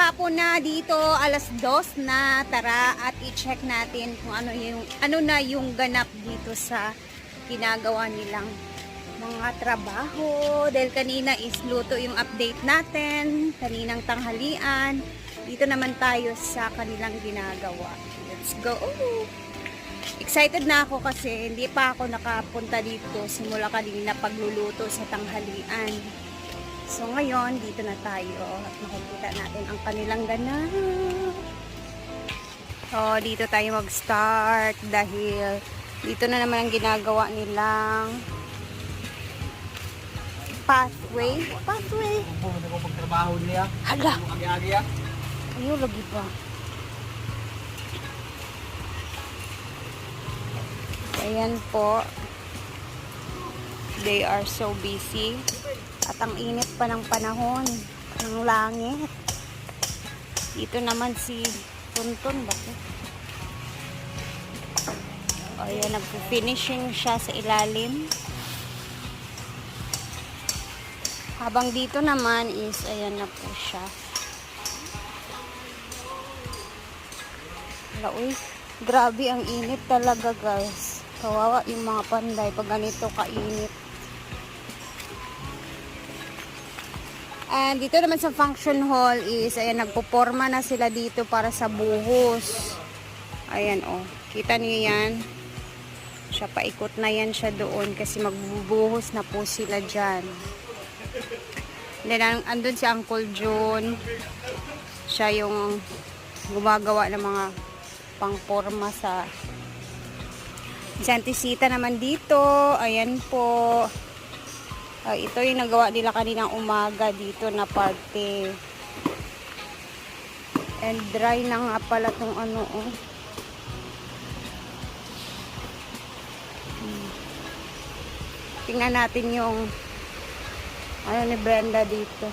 Maghapon na dito, alas 2 na. Tara at i-check natin kung ano na yung ganap dito sa ginagawa nilang mga trabaho. Dahil kanina is luto yung update natin, kaninang tanghalian. Dito naman tayo sa kanilang ginagawa. Let's go! Excited na ako kasi hindi pa ako nakapunta dito simula kanina pagluluto sa tanghalian. So ngayon, dito na tayo at makikita natin ang kanilang ganap. So dito tayo mag-start dahil dito na naman ang ginagawa nilang pathway. Pathway. Ano ko pagtrabaho niya? Hala! Agi-agi ya? Ayun, lagi pa. Ayan po. They are so busy. At ang init pa ng panahon ng langit. Dito naman si Tuntun ba? Ayan, nagpo-finishing siya sa ilalim. Habang dito naman is, ayan na po siya. Wala, uy. Grabe ang init talaga, guys. Kawawa yung mga panday pag ganito kainit. And dito naman sa function hall is, ayan, nagpuporma na sila dito para sa buhos. Ayan, oh. Kita niyo yan? Siya, paikot na yan siya doon kasi magbubuhos na po sila dyan. Then, andun si Uncle June. Siya yung gumagawa ng mga pangporma sa Santisita naman dito. Ayan po. Ito yung nagawa nila kaninang umaga dito na parte. And dry na nga pala tong ano, oh. Tingnan natin yung ano ni Brenda dito.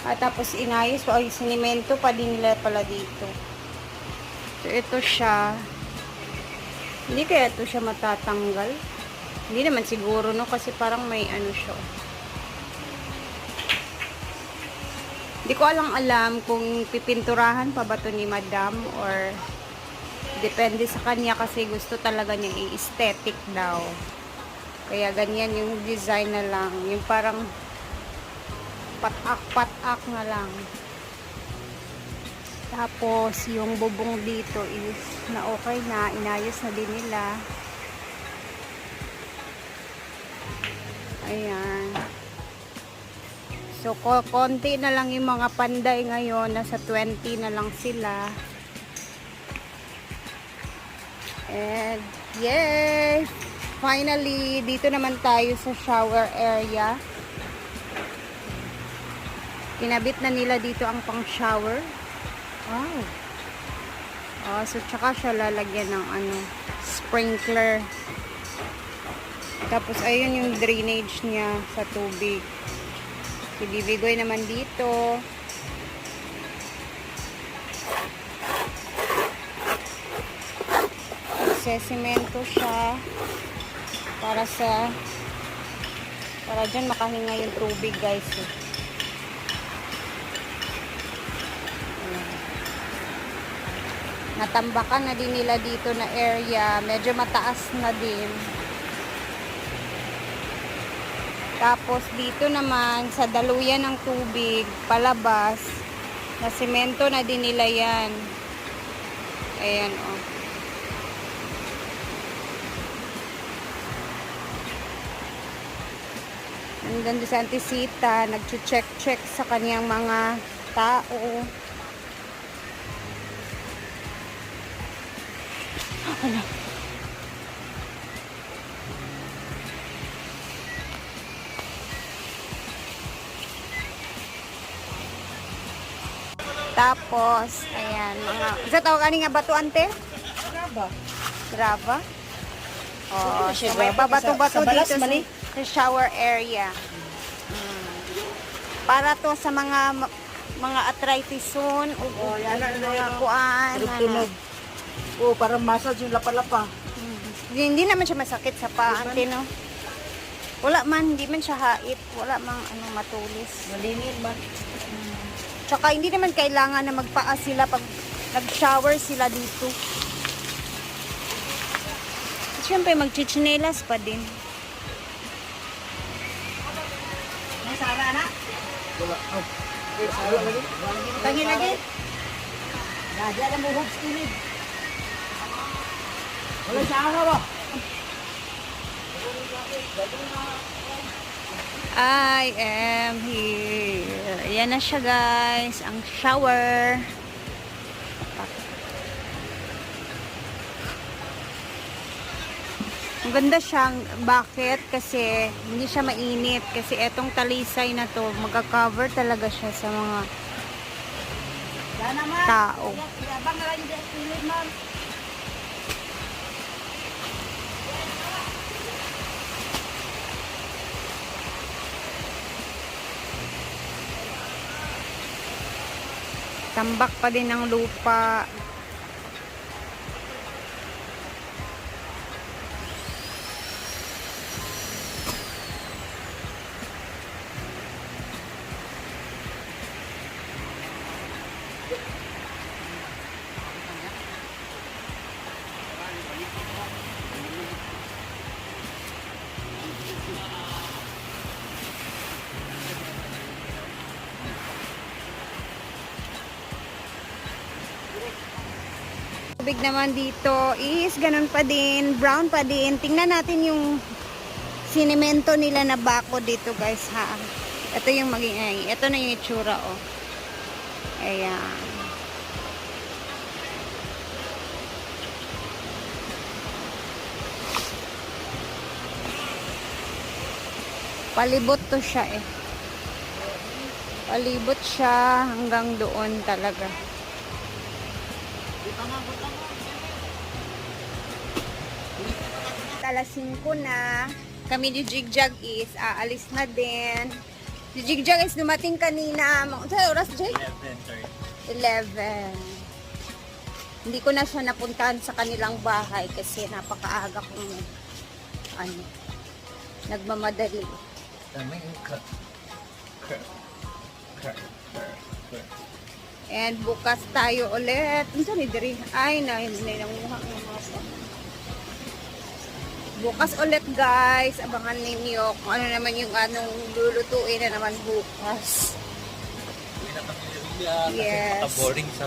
At tapos inayos. Ay, sinimento pa din nila pala dito. So, ito siya. Hindi kaya ito siya matatanggal. Hindi naman siguro, no? Kasi parang may ano siya. Hindi ko alam kung pipinturahan pa ba ito ni Madam or depende sa kanya kasi gusto talaga niya i-aesthetic daw. Kaya ganyan yung design na lang. Yung parang patak-patak na lang. Tapos yung bubong dito is na okay na. Inayos na din nila. Ayan. So, konti na lang yung mga panday ngayon. Nasa 20 na lang sila. And, yay! Finally, dito naman tayo sa shower area. Kinabit na nila dito ang pang-shower. Wow! So, tsaka siya lalagyan ng sprinkler. Tapos, ayun yung drainage niya sa tubig. Si Bibigoy naman dito. Sesemento siya. Para dyan makahinga yung tubig, guys. Natambakan na din nila dito na area. Medyo mataas na din. Tapos dito naman sa daluyan ng tubig palabas na semento na din nila yan. Ayan, oh. Nandun sa Santisita, nag-check sa kaniyang mga tao. Ano? Tapos, ayan, isa tawag ani nga bato, ante? Graba. Graba? Oh, so may babato-bato dito sa shower area. Para to sa mga arthritis soon, yan na mga kuan. Tunog. Oh, parang massage yung lapa-lapa. Hindi naman siya masakit sa paa, ante, no? Wala man, hindi man siya hait. Wala mang matulis. Malinis man. Tsaka hindi naman kailangan na magpaa sila pag nag-shower sila dito. Siyempre, magchichinelas pa din. May sara na? Wala. Oh. Sara lagi? Tangi lagi? Lagi alam mo hoops kilid. Wala sara ba? I am here. Yan na siya, guys. Ang shower. Ang ganda siyang, bakit? Kasi hindi siya mainit. Kasi etong talisay na to, magka-cover talaga siya sa mga tao. Yabang na lang yung kilid, ma'am. Tambak pa din ng lupa. Tubig naman dito is ganun pa din, brown pa din. Tingnan natin yung sinemento nila na bako dito, guys, ha. Ito yung maging, ito na yung itsura, oh. Ayan. Palibot to siya, eh. Palibot siya hanggang doon talaga. Alas 5 na. Kami ni Jigjag is aalis na din. Si Jigjag is dumating kanina. Sa oras, Jay? 11. Hindi ko na siya napuntahan sa kanilang bahay kasi napakaaga kong nagmamadali. And bukas tayo ulit. Ano ni Diri? Ay, hindi na nanguha ng mga pa. Bukas ulit, guys. Abangan ninyo kung ano naman yung anong lulutuin na naman bukas. Yes. Napaka-boring sa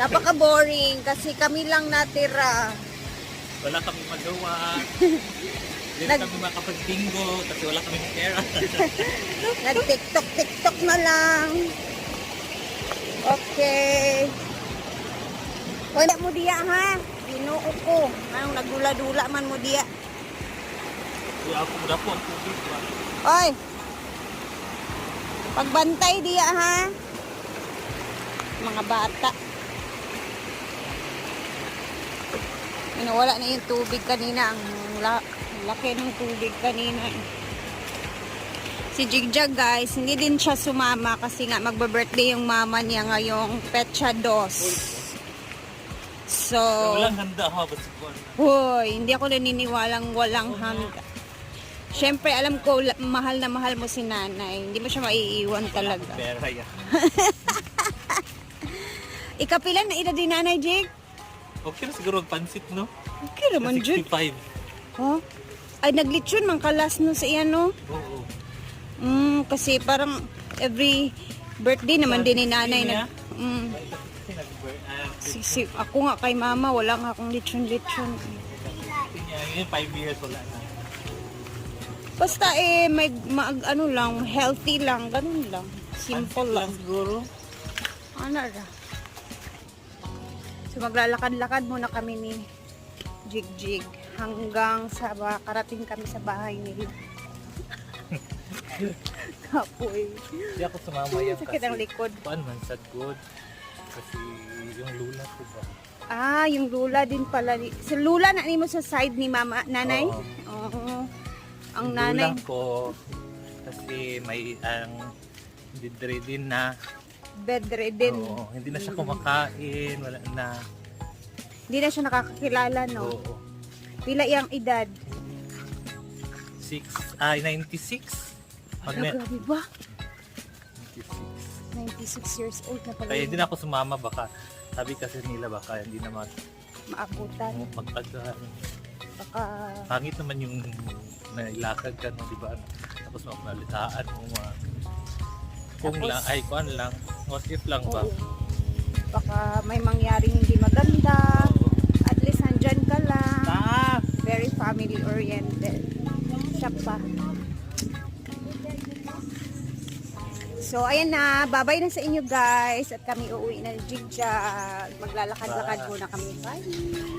Napaka-boring kasi kami lang natira. wala kami magawa. Hindi kami makapag-bingo kasi wala kami pera. Nag-tiktok na lang. Okay. Wala mo diya, ha? Ginoo ko. Anong nagdula-dula man mo diya? Kaya ako muna po ang tubig. Oy! Pagbantay diya, ha? Mga bata. Wala na yung tubig kanina. Ang laki ng tubig kanina. Si Jigjag, guys, hindi din siya sumama kasi nga magbe-birthday yung mama niya ngayong Petsa 2. So, Walang handa ha, ba't sikuan? hoy, hindi ako naniniwalang walang handa. Siyempre, alam ko, mahal na mahal mo si nanay. Hindi mo siya maiiwan talaga. Pera yan. Ikapilan na edad ni nanay, Jig? Okay na siguro pansit, no? Okay naman, Jig. 65. Oh? Ay, naglitsyon, mangkalas no sa iyan, no? Oo. Kasi parang every birthday naman din ni nanay na. Ako nga kay mama, wala nga akong litsyon-litsyon. Yun, 5 years wala na. Basta may ano lang, healthy lang, ganun lang. Simple Pansit lang. siguro. Ano ra? So maglalakad-lakad muna kami ni Jigjig hanggang sa karating kami sa bahay nila. Kapoy. Hindi ako sumama yan Sakit ang likod. Paan man sa good. Kasi yung lula ko ba? Ah, yung lula din pala. Si lula na mo sa side ni mama, nanay? Oo. Oo. Ang Yung nanay. lula ko kasi may didre din na. Bedridden. Oo, hindi na siya kumakain, wala na. Hindi na siya nakakakilala, no? Oo. Pila iyang edad? 96. Ano, grabe ba? 96. 96 years old na pala. Kaya hindi na ako sumama, baka sabi kasi nila baka hindi na Maabutan. magtagal. Baka Pangit naman yung nailakad ka, no, di ba? Tapos malitaan mo, kung Tapos, lang, ay kuan lang, what if lang ba? oo. Baka may mangyaring hindi maganda. Oo. At least nandyan ka lang. Ah! Very family oriented. Siya pa. So, ayan na. Babay na sa inyo guys. At kami uuwi na ng Jigjag. Maglalakad-lakad Bye. muna kami. Bye!